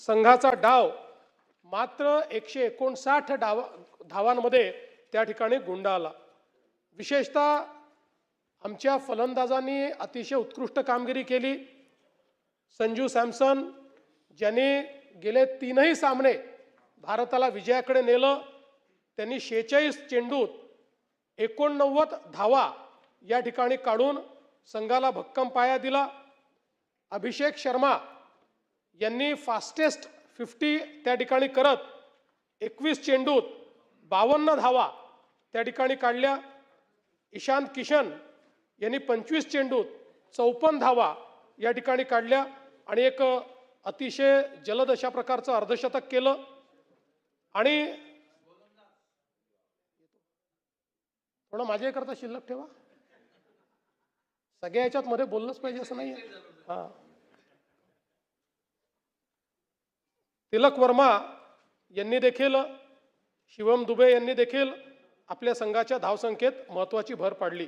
संघाचा डाव मात्र 159 धावांमध्ये त्या ठिकाणी गुंडाळला। विशेषतः आमच्या फलंदाजांनी अतिशय उत्कृष्ट कामगिरी केली। संजू सॅमसन ज्यांनी गेले 3ही सामने भारताला विजयाकडे नेलं, त्यांनी 46 चेंडूत 89 धावा या ठिकाणी काढून संघाला भक्कम पाया दिला। अभिषेक शर्मा यांनी फास्टेस्ट 50 त्या ठिकाणी करत 21 चेंडूत 52 धावा त्या ठिकाणी काढल्या। ईशान किशन यांनी 25 चेंडूत 54 धावा या ठिकाणी काढल्या आणि एक अतिशय जलद अशा प्रकारचं अर्धशतक केलं। आणि थोडं माझ्याकरता शिल्लक ठेवा, सगळ्या याच्यात मध्ये बोललंच पाहिजे असं नाही। हां, तिलक वर्मा यांनी देखील, शिवम दुबे यांनी देखील आपल्या संघाच्या धावसंख्येत महत्त्वाची भर पाडली।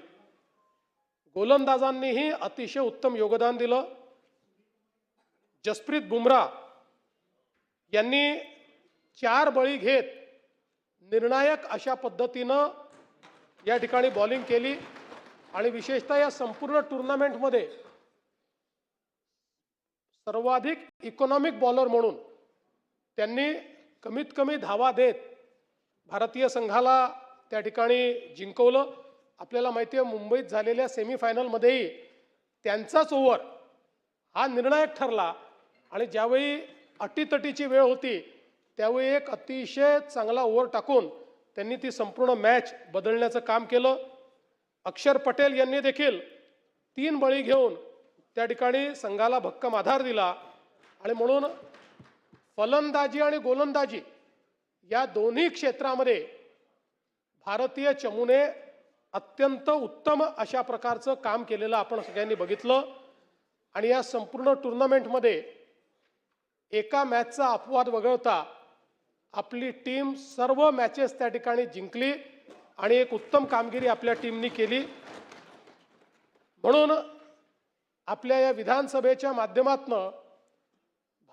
गोलंदाजांनीही अतिशय उत्तम योगदान दिलं। जसप्रीत बुमराह यांनी 4 बळी घेत निर्णायक अशा पद्धतीनं या ठिकाणी बॉलिंग केली आणि विशेषतः या संपूर्ण टुर्नामेंटमध्ये सर्वाधिक इकॉनॉमिक बॉलर म्हणून त्यांनी कमीत कमी धावा देत भारतीय संघाला त्या ठिकाणी जिंकवलं। आपल्याला माहिती आहे मुंबईत झालेल्या सेमीफायनलमध्येही त्यांचाच ओव्हर हा निर्णायक ठरला आणि ज्यावेळी अटीतटीची वेळ होती त्यावेळी एक अतिशय चांगला ओव्हर टाकून त्यांनी ती संपूर्ण मॅच बदलण्याचं काम केलं। अक्षर पटेल यांनी देखील 3 बळी घेऊन त्या ठिकाणी संघाला भक्कम आधार दिला आणि म्हणून फलंदाजी आणि गोलंदाजी या दोन्ही क्षेत्रामध्ये भारतीय चमूने अत्यंत उत्तम अशा प्रकारचं काम केलेलं आपण सगळ्यांनी बघितलं। आणि या संपूर्ण टुर्नामेंटमध्ये एका मॅचचा अपवाद वगळता आपली टीम सर्व मॅचेस त्या ठिकाणी जिंकली आणि एक उत्तम कामगिरी आपल्या टीमनी केली। म्हणून आपल्या या विधानसभेच्या माध्यमातून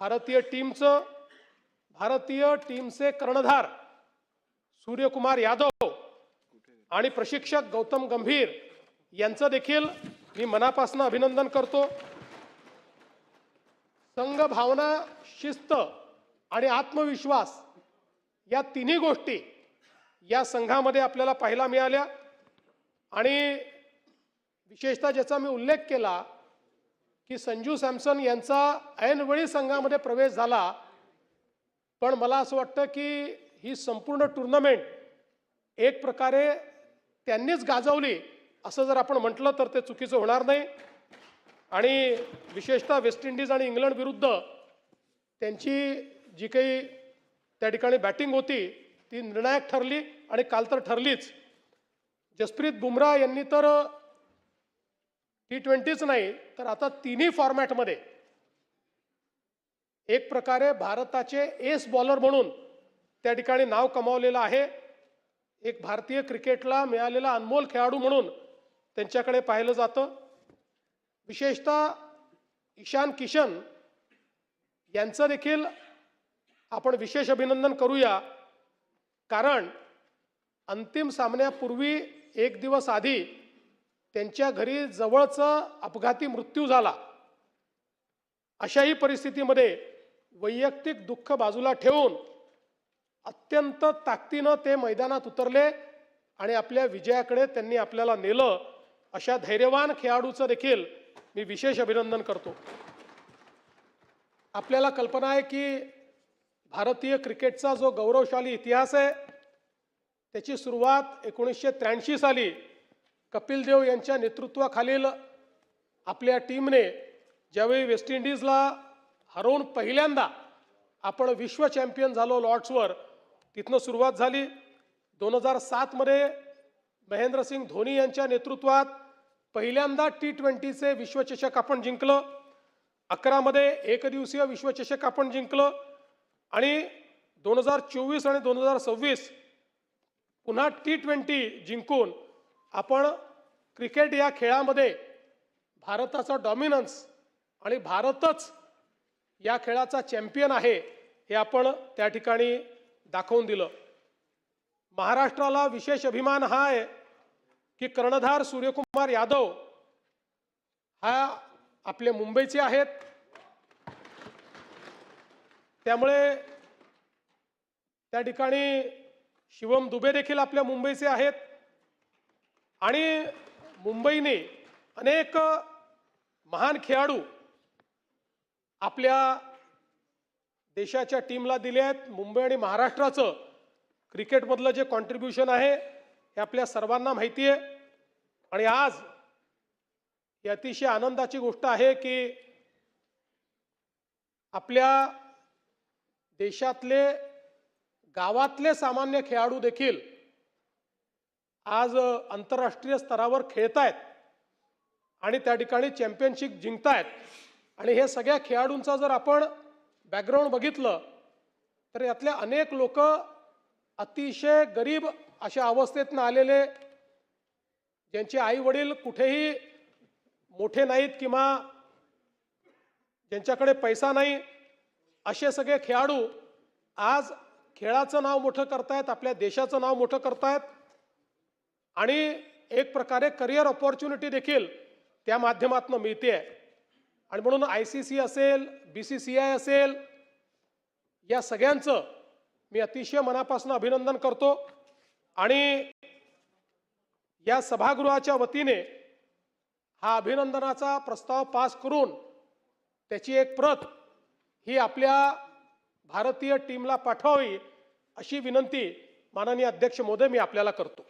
भारतीय टीमचे कर्णधार सूर्यकुमार यादव आणि प्रशिक्षक गौतम गंभीर यांचं देखील मी मनापासून अभिनंदन करतो। संघ भावना, शिस्त आणि आत्मविश्वास या तिन्ही गोष्टी या संघामध्ये आपल्याला पाहायला मिळाल्या आणि विशेषतः ज्याचा मी उल्लेख केला की संजू सॅमसन यांचा ऐनवेळी संघामध्ये प्रवेश झाला, पण मला असं वाटतं की ही संपूर्ण टुर्नामेंट एक प्रकारे त्यांनीच गाजवली असं जर आपण म्हटलं तर ते चुकीचं होणार नाही। आणि विशेषतः वेस्ट इंडिज आणि इंग्लंड विरुद्ध त्यांची जी काही त्या ठिकाणी बॅटिंग होती ती निर्णायक ठरली आणि काल तर ठरलीच। जसप्रीत बुमराह यांनी तर T20च नाही तर आता तिन्ही फॉर्मॅटमध्ये एक प्रकारे भारताचे एस बॉलर म्हणून त्या ठिकाणी नाव कमावलेलं आहे। एक भारतीय क्रिकेटला मिळालेला अनमोल खेळाडू म्हणून त्यांच्याकडे पाहिलं जातं। विशेषतः ईशान किशन यांचं देखील आपण विशेष अभिनंदन करूया, कारण अंतिम सामन्यापूर्वी एक दिवस आधी त्यांच्या घरी जवळचा अपघाती मृत्यू झाला। अशाही परिस्थितीमध्ये वैयक्तिक दुःख बाजूला ठेवून अत्यंत ताकदीनं ते मैदानात उतरले आणि आपल्या विजयाकडे त्यांनी आपल्याला नेलं। अशा धैर्यवान खेळाडूचं देखील मी विशेष अभिनंदन करतो। आपल्याला कल्पना आहे की भारतीय क्रिकेटचा जो गौरवशाली इतिहास आहे त्याची सुरुवात 1983 साली कपिल देव यांच्या नेतृत्वाखालील आपल्या टीमने ज्यावेळी वेस्ट इंडिजला हरवून पहिल्यांदा आपण विश्व चॅम्पियन झालो लॉर्ड्सवर, तिथनं सुरुवात झाली। 2007 मध्ये महेंद्रसिंग धोनी यांच्या नेतृत्वात पहिल्यांदा T20चे विश्वचषक आपण जिंकलं। 11 मध्ये एकदिवसीय विश्वचषक आपण जिंकलं आणि 2024 आणि 2026 पुन्हा T20 जिंकून आपण क्रिकेट या खेळामध्ये भारताचा डॉमिनन्स आणि भारतच या खेळाचा चॅम्पियन आहे हे आपण त्या ठिकाणी दाखवून दिलं। महाराष्ट्राला विशेष अभिमान हा आहे की कर्णधार सूर्यकुमार यादव हा आपले मुंबईचे आहेत, त्यामुळे त्या ठिकाणी शिवम दुबे देखील आपल्या मुंबईचे आहेत आणि मुंबईने अनेक महान खेळाडू आपल्या देशाच्या टीमला दिले आहेत। मुंबई आणि महाराष्ट्राचं क्रिकेटमधलं जे कॉन्ट्रीब्युशन आहे हे आपल्या सर्वांना माहिती आहे आणि आज ही अतिशय आनंदाची गोष्ट आहे की आपल्या देशातले गावातले सामान्य खेळाडू देखील आज आंतरराष्ट्रीय स्तरावर खेळतायत आणि त्या ठिकाणी चॅम्पियनशिप जिंकतायत। आणि हे सगळ्या खेळाडूंचा जर आपण बॅकग्राऊंड बघितलं तर यातले अनेक लोक अतिशय गरीब अशा अवस्थेतून आलेले, ज्यांचे आई वडील कुठेही मोठे नाहीत किंवा ज्यांच्याकडे पैसा नाही, असे सगळे खेळाडू आज खेळाचं नाव मोठं करतायत, आपल्या देशाचं नाव मोठं करतायत आणि एक प्रकारे करिअर ऑपॉर्च्युनिटी देखील त्या माध्यमातून मिळते आहे। आणि म्हणून ICC असेल, BCCI असेल, या सगळ्यांचं मी अतिशय मनापासून अभिनंदन करतो आणि या सभागृहाच्या वतीने हा अभिनंदनाचा प्रस्ताव पास करून त्याची एक प्रत ही आपल्या भारतीय टीमला पाठवावी अशी विनंती माननीय अध्यक्ष महोदय मी आपल्याला करतो।